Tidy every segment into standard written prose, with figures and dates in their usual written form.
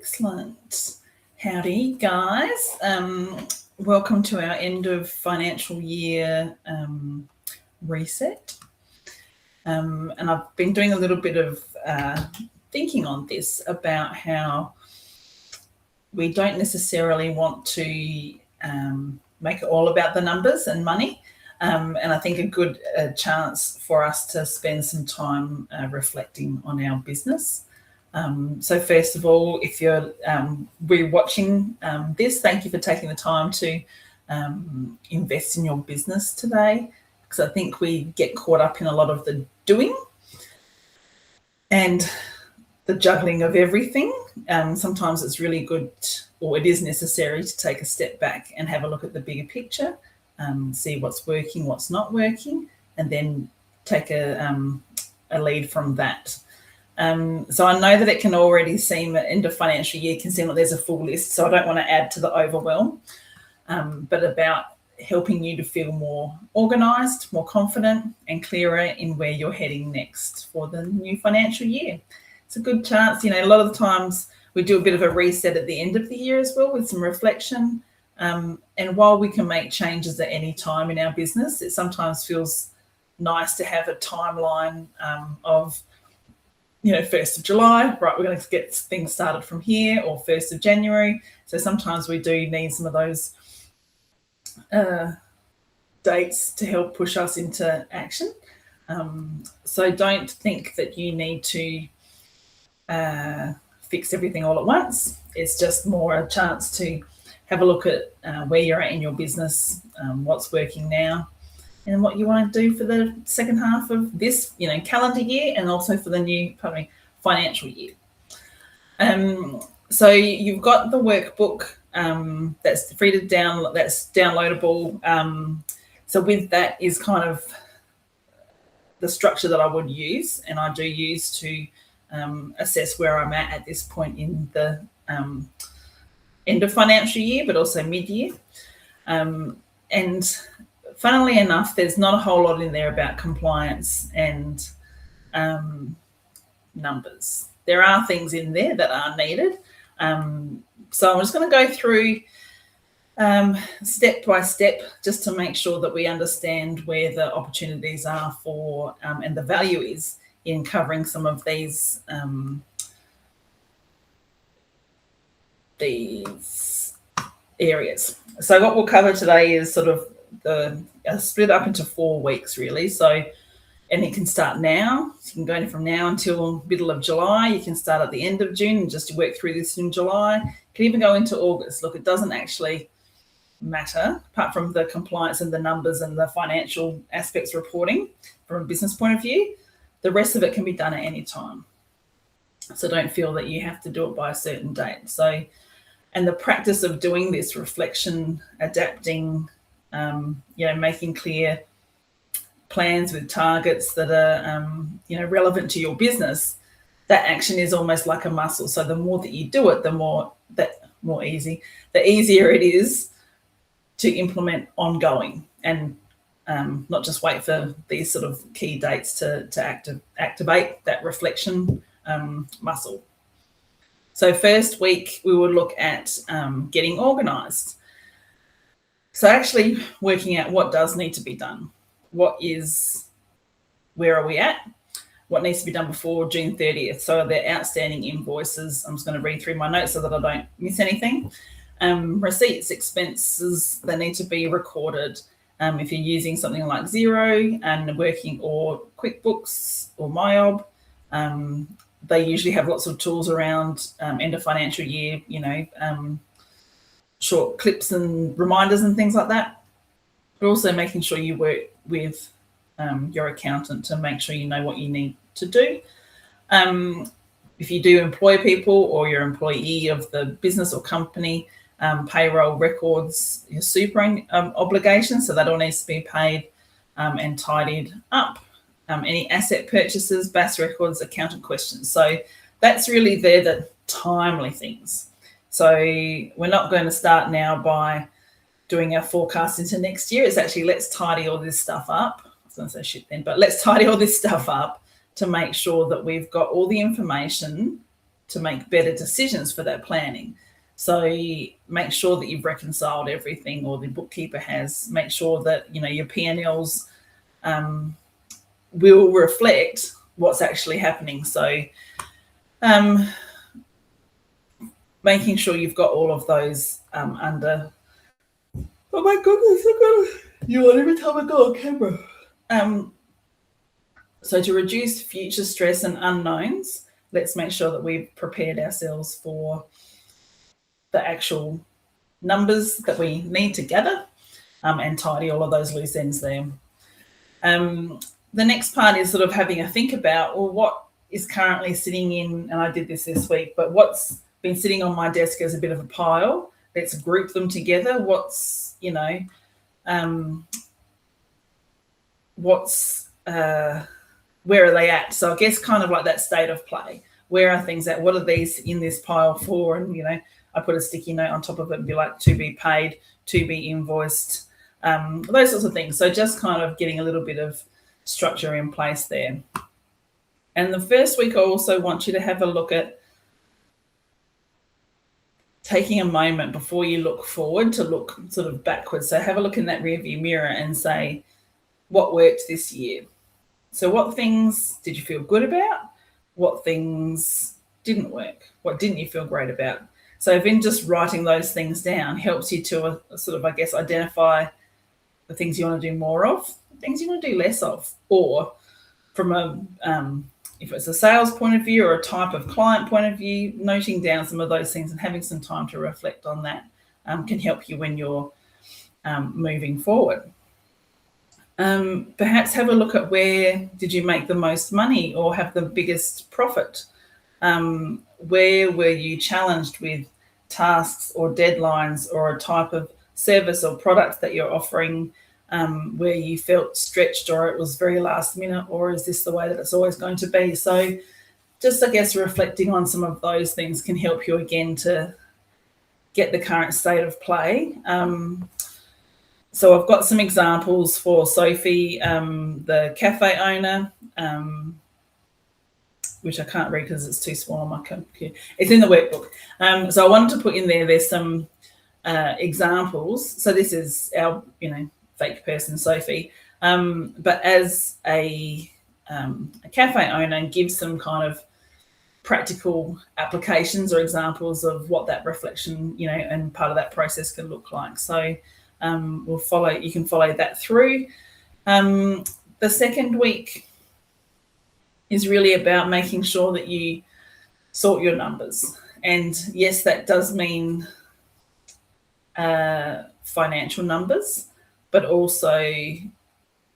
Excellent. Howdy, guys. Welcome to our end of financial year reset. And I've been doing a little bit of thinking on this about how we don't necessarily want to make it all about the numbers and money. And I think a good chance for us to spend some time reflecting on our business. So first of all, if you're watching this, thank you for taking the time to invest in your business today, because I think we get caught up in a lot of the doing and the juggling of everything. Sometimes it's really good, or it is necessary, to take a step back and have a look at the bigger picture, see what's working, what's not working, and then take a lead from that. So I know that it can already seem, at end of financial year, can seem like there's a full list, so I don't want to add to the overwhelm, but about helping you to feel more organised, more confident and clearer in where you're heading next for the new financial year. It's a good chance, a lot of the times we do a bit of a reset at the end of the year as well, with some reflection. And while we can make changes at any time in our business, it sometimes feels nice to have a timeline of 1st of July, right, we're going to get things started from here, or 1st of January. So sometimes we do need some of those dates to help push us into action. So don't think that you need to fix everything all at once. It's just more a chance to have a look at where you're at in your business, what's working now, and what you want to do for the second half of this, calendar year, and also for the new financial year. So you've got the workbook that's free to download, that's downloadable. So with that is kind of the structure that I would use, and I do use to assess where I'm at this point in the end of financial year, but also mid-year. And funnily enough, there's not a whole lot in there about compliance and numbers. There are things in there that are needed. So I'm just going to go through step by step, just to make sure that we understand where the opportunities are for and the value is in covering some of these areas. So what we'll cover today is sort of split up into 4 weeks, really. So, and it can start now. So you can go from now until middle of July. You can start at the end of June and just work through this in July. You can even go into August. Look, it doesn't actually matter, apart from the compliance and the numbers and the financial aspects reporting from a business point of view. The rest of it can be done at any time. So don't feel that you have to do it by a certain date. So, and the practice of doing this reflection, adapting, making clear plans with targets that are, relevant to your business, that action is almost like a muscle. So the more that you do it, the easier it is to implement ongoing, and not just wait for these sort of key dates to activate that reflection muscle. So first week, we will look at getting organised. So actually working out what does need to be done. Where are we at? What needs to be done before June 30th? So the outstanding invoices, I'm just going to read through my notes so that I don't miss anything. Receipts, expenses, they need to be recorded. If you're using something like Xero and working, or QuickBooks or MyOb, they usually have lots of tools around end of financial year, short clips and reminders and things like that. But also making sure you work with your accountant to make sure you know what you need to do. If you do employ people, or you're employee of the business or company, payroll records, your super obligations, so that all needs to be paid and tidied up. Any asset purchases, BAS records, accountant questions. So that's really the timely things. So we're not going to start now by doing our forecast into next year. It's actually, let's tidy all this stuff up. I was going to say shit then, but let's tidy all this stuff up to make sure that we've got all the information to make better decisions for that planning. So make sure that you've reconciled everything, or the bookkeeper has. Make sure that your P&Ls will reflect what's actually happening. So making sure you've got all of those under. Oh my goodness, I've got you on every time I go on camera. So to reduce future stress and unknowns, let's make sure that we've prepared ourselves for the actual numbers that we need to gather, and tidy all of those loose ends there. The next part is sort of having a think about, well, what is currently sitting in, and I did this week, but what's been sitting on my desk as a bit of a pile. Let's group them together. Where are they at? So I guess kind of like that state of play. Where are things at? What are these in this pile for? And, I put a sticky note on top of it and be like, to be paid, to be invoiced, those sorts of things. So just kind of getting a little bit of structure in place there. And the first week, I also want you to have a look at taking a moment before you look forward to look sort of backwards. So have a look in that rearview mirror and say, what worked this year? So what things did you feel good about? What things didn't work? What didn't you feel great about? So even just writing those things down helps you to sort of, I guess, identify the things you want to do more of, things you want to do less of, or from if it's a sales point of view or a type of client point of view, noting down some of those things and having some time to reflect on that can help you when you're moving forward. Perhaps have a look at where did you make the most money or have the biggest profit? Where were you challenged with tasks or deadlines or a type of service or product that you're offering where you felt stretched or it was very last minute, or is this the way that it's always going to be? So just, I guess, reflecting on some of those things can help you again to get the current state of play. So I've got some examples for Sophie, the cafe owner, which I can't read because it's too small on my computer. It's in the workbook. So I wanted to put in there, there's some examples. So this is our, fake person, Sophie. But as a cafe owner, give some kind of practical applications or examples of what that reflection, and part of that process can look like. So you can follow that through. The second week is really about making sure that you sort your numbers. And yes, that does mean financial numbers, but also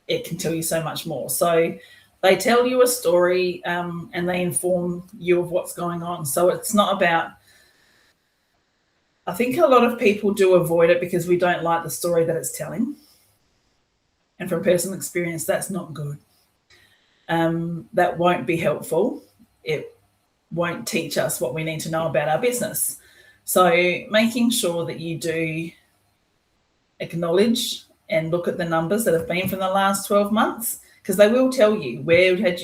it can tell you so much more. So they tell you a story and they inform you of what's going on. So it's not about, I think a lot of people do avoid it because we don't like the story that it's telling. And from personal experience, that's not good. That won't be helpful. It won't teach us what we need to know about our business. So making sure that you do acknowledge and look at the numbers that have been from the last 12 months, because they will tell you where did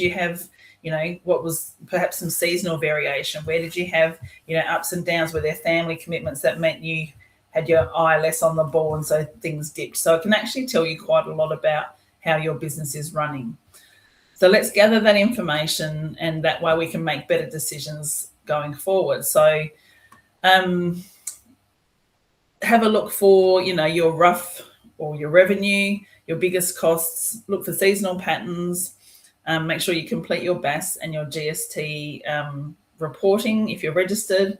you have, what was perhaps some seasonal variation, where did you have, ups and downs, were there family commitments that meant you had your eye less on the ball and so things dipped. So it can actually tell you quite a lot about how your business is running. So let's gather that information, and that way we can make better decisions going forward. So have a look for, your rough or your revenue, your biggest costs, look for seasonal patterns, make sure you complete your BAS and your GST reporting if you're registered,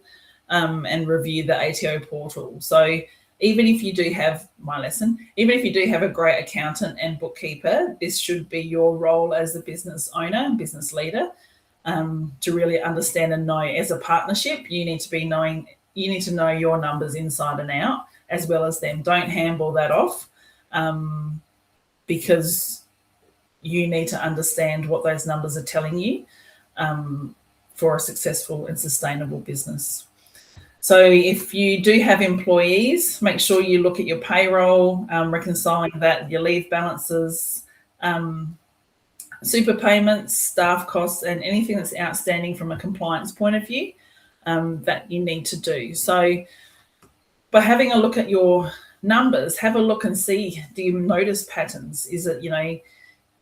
and review the ATO portal. So even if you do have a great accountant and bookkeeper, this should be your role as a business owner, business leader, to really understand and know. As a partnership, you need to know your numbers inside and out, as well as them. Don't handball that off, because you need to understand what those numbers are telling you for a successful and sustainable business. So if you do have employees, make sure you look at your payroll, reconciling that, your leave balances, super payments, staff costs, and anything that's outstanding from a compliance point of view that you need to do. So by having a look at your numbers, have a look and see, do you notice patterns? Is it,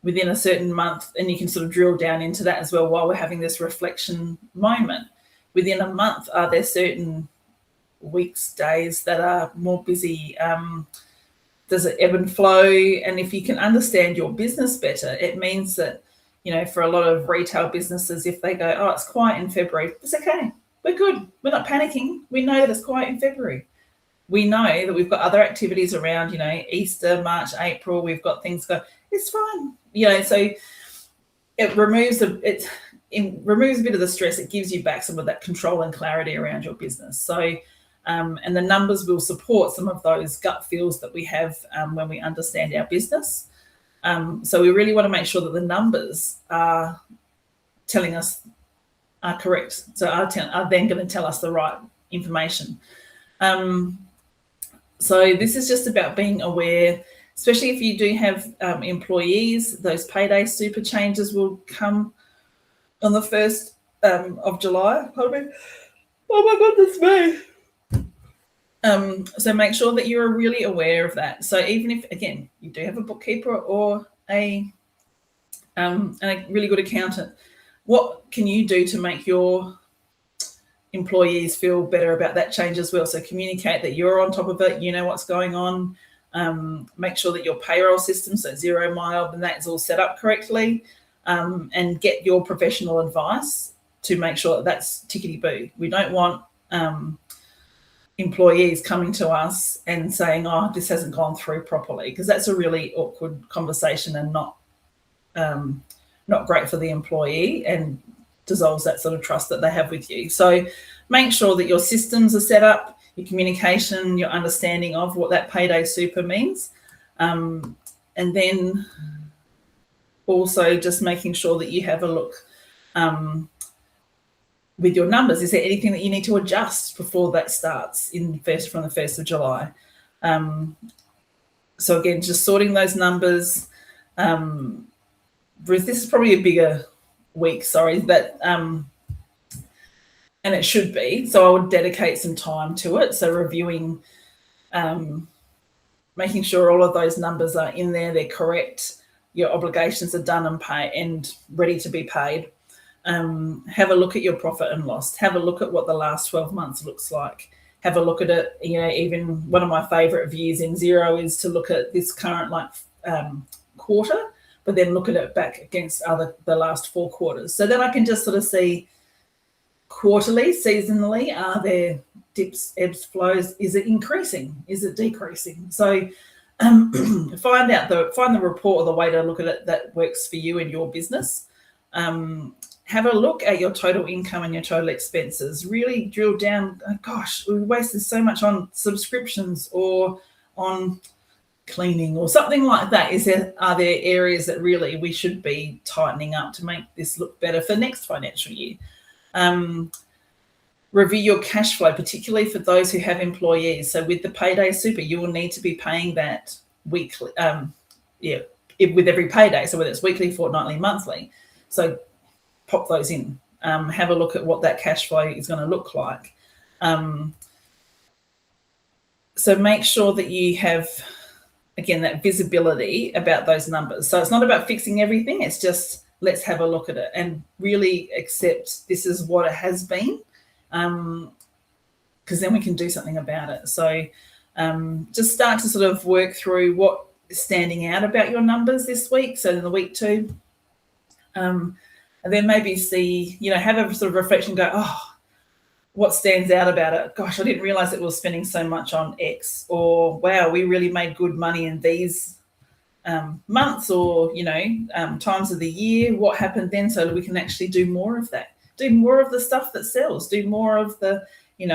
within a certain month, and you can sort of drill down into that as well while we're having this reflection moment. Within a month, are there certain weeks, days that are more busy? Does it ebb and flow? And if you can understand your business better, it means that, for a lot of retail businesses, if they go, oh, it's quiet in February, it's okay. We're good. We're not panicking. We know that it's quiet in February. We know that we've got other activities around, Easter, March, April. We've got things go. It's fine. So it removes a bit of the stress. It gives you back some of that control and clarity around your business. So, and the numbers will support some of those gut feels that we have when we understand our business. So we really want to make sure that the numbers are telling us are correct. So are then going to tell us the right information. So this is just about being aware, especially if you do have employees. Those payday super changes will come on the 1st of July. Probably. Oh my goodness me. So make sure that you're really aware of that. So even if, again, you do have a bookkeeper or a really good accountant, what can you do to make your employees feel better about that change as well? So communicate that you're on top of it, you know what's going on. Make sure that your payroll system, so 0 Mile, and that's all set up correctly, and get your professional advice to make sure that that's tickety-boo. We don't want employees coming to us and saying, oh, this hasn't gone through properly, because that's a really awkward conversation and not great for the employee, and dissolves that sort of trust that they have with you. So make sure that your systems are set up, your communication, your understanding of what that payday super means. And then also just making sure that you have a look with your numbers. Is there anything that you need to adjust before that starts from the 1st of July? So again, just sorting those numbers. Bruce, this is probably a bigger week, but and it should be. So I would dedicate some time to it. So reviewing, making sure all of those numbers are in there, they're correct, your obligations are done and ready to be paid. Have a look at your profit and loss. Have a look at what the last 12 months looks like. Have a look at it. Even one of my favorite views in Xero is to look at this current quarter, but then look at it back against the last 4 quarters. So then I can just sort of see quarterly, seasonally, are there dips, ebbs, flows? Is it increasing? Is it decreasing? So find the report or the way to look at it that works for you and your business. Have a look at your total income and your total expenses. Really drill down. Oh, gosh, we wasted so much on subscriptions or on cleaning or something like that. Are there areas that really we should be tightening up to make this look better for next financial year? Review your cash flow, particularly for those who have employees. So with the payday super, you will need to be paying that weekly, with every payday. So whether it's weekly, fortnightly, monthly. So pop those in. Have a look at what that cash flow is going to look like. So make sure that you have, again, that visibility about those numbers. So it's not about fixing everything. It's just, let's have a look at it and really accept this is what it has been, because then we can do something about it. So just start to sort of work through what is standing out about your numbers this week. So in the week 2, and then maybe see, have a sort of reflection, go, oh, what stands out about it? Gosh, I didn't realize that we were spending so much on X, or wow, we really made good money in these months or, times of the year. What happened then, so that we can actually do more of that, do more of the stuff that sells, do more of the, we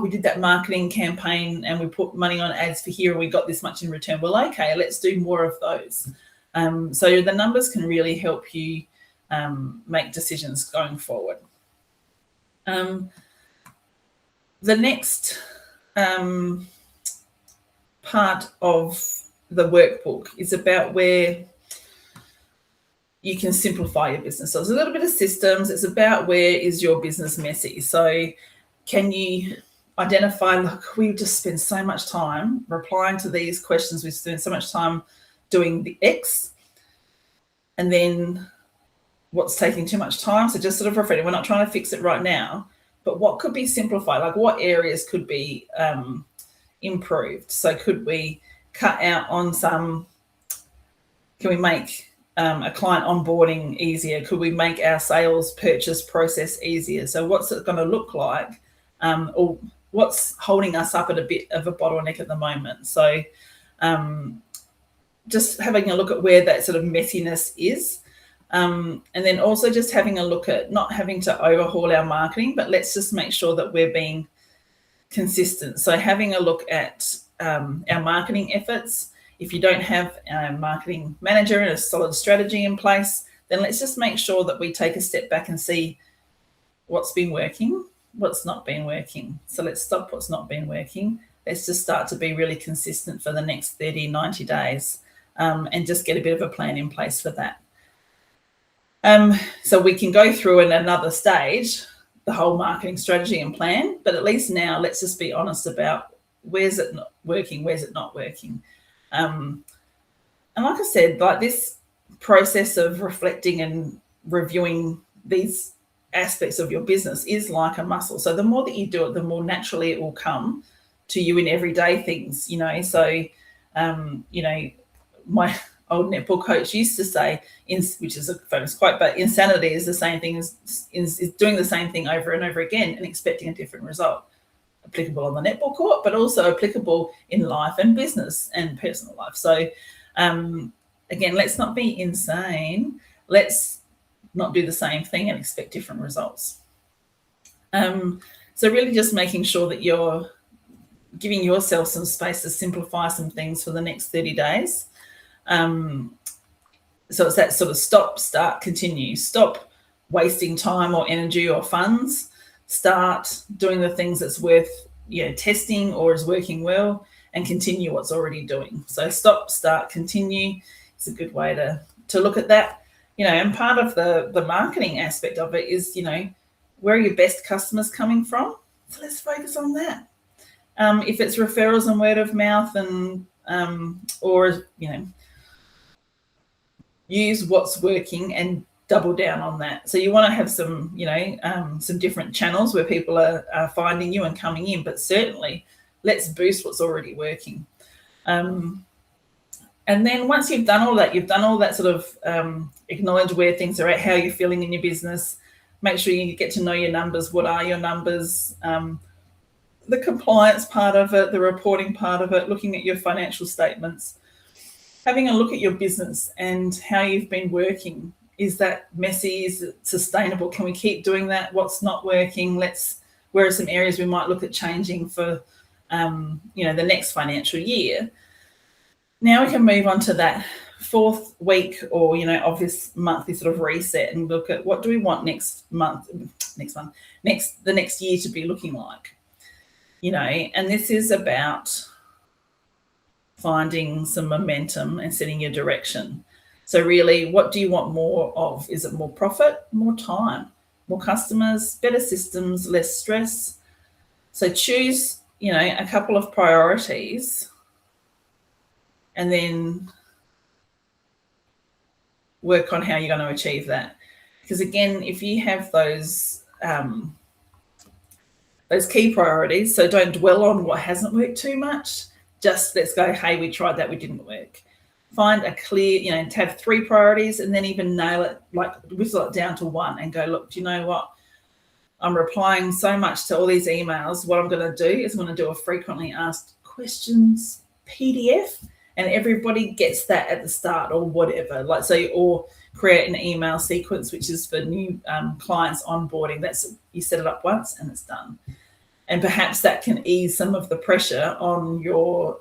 did that marketing campaign and we put money on ads for here and we got this much in return. Well, okay, let's do more of those. So the numbers can really help you make decisions going forward. The next part of the workbook is about where you can simplify your business. So it's a little bit of systems. It's about where is your business messy. So can you identify, look, we just spend so much time replying to these questions. We spend so much time doing the X, and then what's taking too much time. So just sort of reflecting, we're not trying to fix it right now, but what could be simplified? Like what areas could be improved? So could we cut out on some, can we make a client onboarding easier? Could we make our sales purchase process easier? So what's it going to look like? Or what's holding us up at a bit of a bottleneck at the moment? So just having a look at where that sort of messiness is. And then also just having a look at not having to overhaul our marketing, but let's just make sure that we're being consistent. So having a look at our marketing efforts. If you don't have a marketing manager and a solid strategy in place, then let's just make sure that we take a step back and see what's been working, what's not been working. So let's stop what's not been working. Let's just start to be really consistent for the next 30, 90 days and just get a bit of a plan in place for that. So we can go through in another stage the whole marketing strategy and plan, but at least now let's just be honest about where's it not working, where's it not working. And like I said, like this process of reflecting and reviewing these aspects of your business is like a muscle. So the more that you do it, the more naturally it will come to you in everyday things, you know. So, you know, my old netball coach used to say, which is a famous quote, but insanity is the same thing as is doing the same thing over and over again and expecting a different result. Applicable on the netball court, but also applicable in life and business and personal life. So again, let's not be insane. Let's not do the same thing and expect different results. So really just making sure that you're giving yourself some space to simplify some things for the next 30 days. So it's that sort of stop, start, continue. Stop wasting time or energy or funds. Start doing the things that's worth, you know, testing or is working well, and continue what's already doing. So stop, start, continue is a good way to look at that. You know, and part of the marketing aspect of it is, you know, where are your best customers coming from? So let's focus on that. If it's referrals and word of mouth and or, you know, use what's working and double down on that. So you want to have some, you know, some different channels where people are finding you and coming in, but certainly let's boost what's already working. And then once you've done all that, sort of acknowledge where things are at, how you're feeling in your business, make sure you get to know your numbers. What are your numbers? The compliance part of it, the reporting part of it, looking at your financial statements, having a look at your business and how you've been working. Is that messy? Is it sustainable? Can we keep doing that? What's not working? Where are some areas we might look at changing for, you know, the next financial year? Now we can move on to that fourth week or, you know, of this monthly sort of reset and look at what do we want the next year to be looking like, you know, and this is about finding some momentum and setting your direction. So really, what do you want more of? Is it more profit, more time, more customers, better systems, less stress? So choose, you know, a couple of priorities and then work on how you're going to achieve that. Because again, if you have those key priorities, so don't dwell on what hasn't worked too much. Just let's go, hey, we tried that, we didn't work. Find a clear, you know, to have 3 priorities and then even nail it, like whistle it down to 1 and go, look, do you know what? I'm replying so much to all these emails. What I'm going to do is I'm going to do a frequently asked questions PDF, and everybody gets that at the start or whatever. Like, so, or create an email sequence, which is for new clients onboarding. That's, you set it up once and it's done. And perhaps that can ease some of the pressure on your,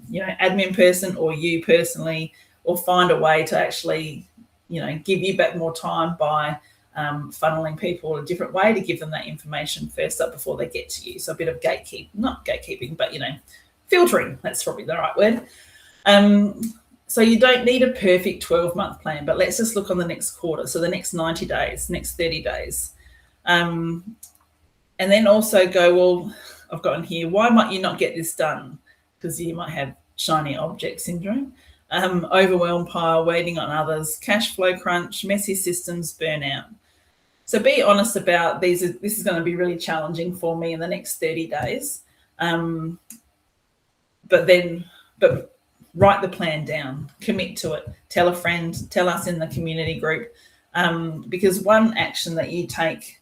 you know, admin person or you personally, or find a way to actually, you know, give you back more time by funneling people a different way to give them that information first up before they get to you. So a bit of not gatekeeping, but, you know, filtering, that's probably the right word. So you don't need a perfect 12-month plan, but let's just look on the next quarter. So the next 90 days, next 30 days. And then also go, well, I've got in here, why might you not get this done? Because you might have shiny object syndrome, overwhelmed pile, waiting on others, cash flow crunch, messy systems, burnout. So be honest about these. This is going to be really challenging for me in the next 30 days. But write the plan down, commit to it, tell a friend, tell us in the community group, because one action that you take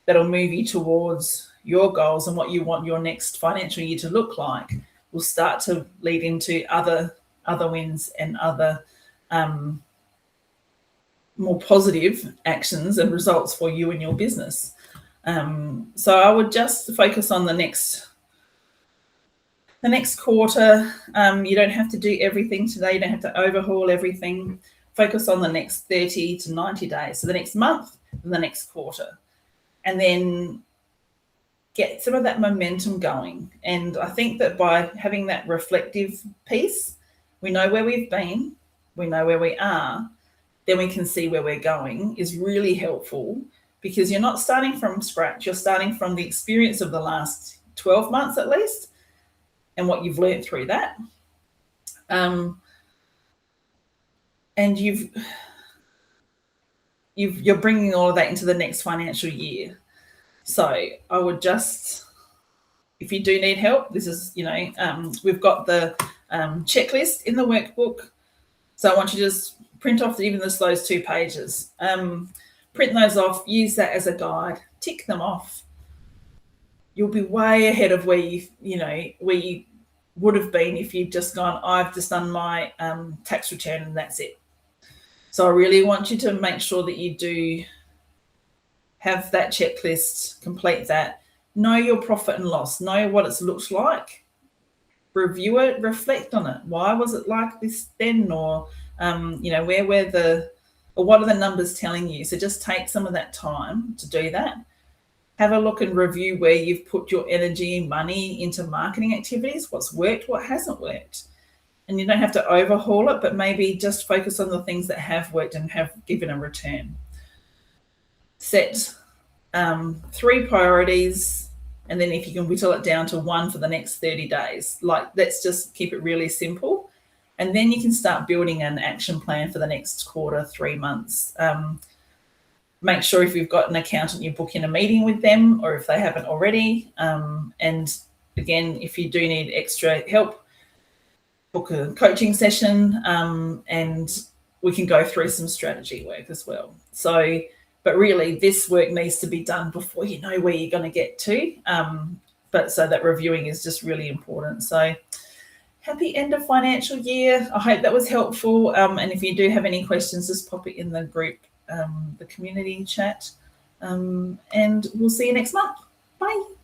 that'll move you towards your goals and what you want your next financial year to look like will start to lead into other wins and other more positive actions and results for you and your business. So I would just focus on the next quarter. You don't have to do everything today. You don't have to overhaul everything. Focus on the next 30 to 90 days. So the next month and the next quarter. And then get some of that momentum going. And I think that by having that reflective piece, we know where we've been, we know where we are, then we can see where we're going is really helpful, because you're not starting from scratch. You're starting from the experience of the last 12 months at least, and what you've learned through that. And you're bringing all of that into the next financial year. So I would just, if you do need help, this is, we've got the checklist in the workbook. So I want you to just print off even just those 2 pages. Print those off, use that as a guide, tick them off. You'll be way ahead of where you would have been if you'd just gone, I've just done my tax return and that's it. So I really want you to make sure that you do have that checklist, complete that, know your profit and loss, know what it looks like, review it, reflect on it. Why was it like this then? Or, what are the numbers telling you? So just take some of that time to do that. Have a look and review where you've put your energy and money into marketing activities, what's worked, what hasn't worked. And you don't have to overhaul it, but maybe just focus on the things that have worked and have given a return. Set 3 priorities, and then if you can whittle it down to 1 for the next 30 days, let's just keep it really simple. And then you can start building an action plan for the next quarter, 3 months. Make sure if you've got an accountant, you book in a meeting with them, or if they haven't already. And again, if you do need extra help, book a coaching session, and we can go through some strategy work as well. So, but really this work needs to be done before you know where you're going to get to. But so that reviewing is just really important. So happy end of financial year. I hope that was helpful. And if you do have any questions, just pop it in the group, the community chat. And we'll see you next month. Bye.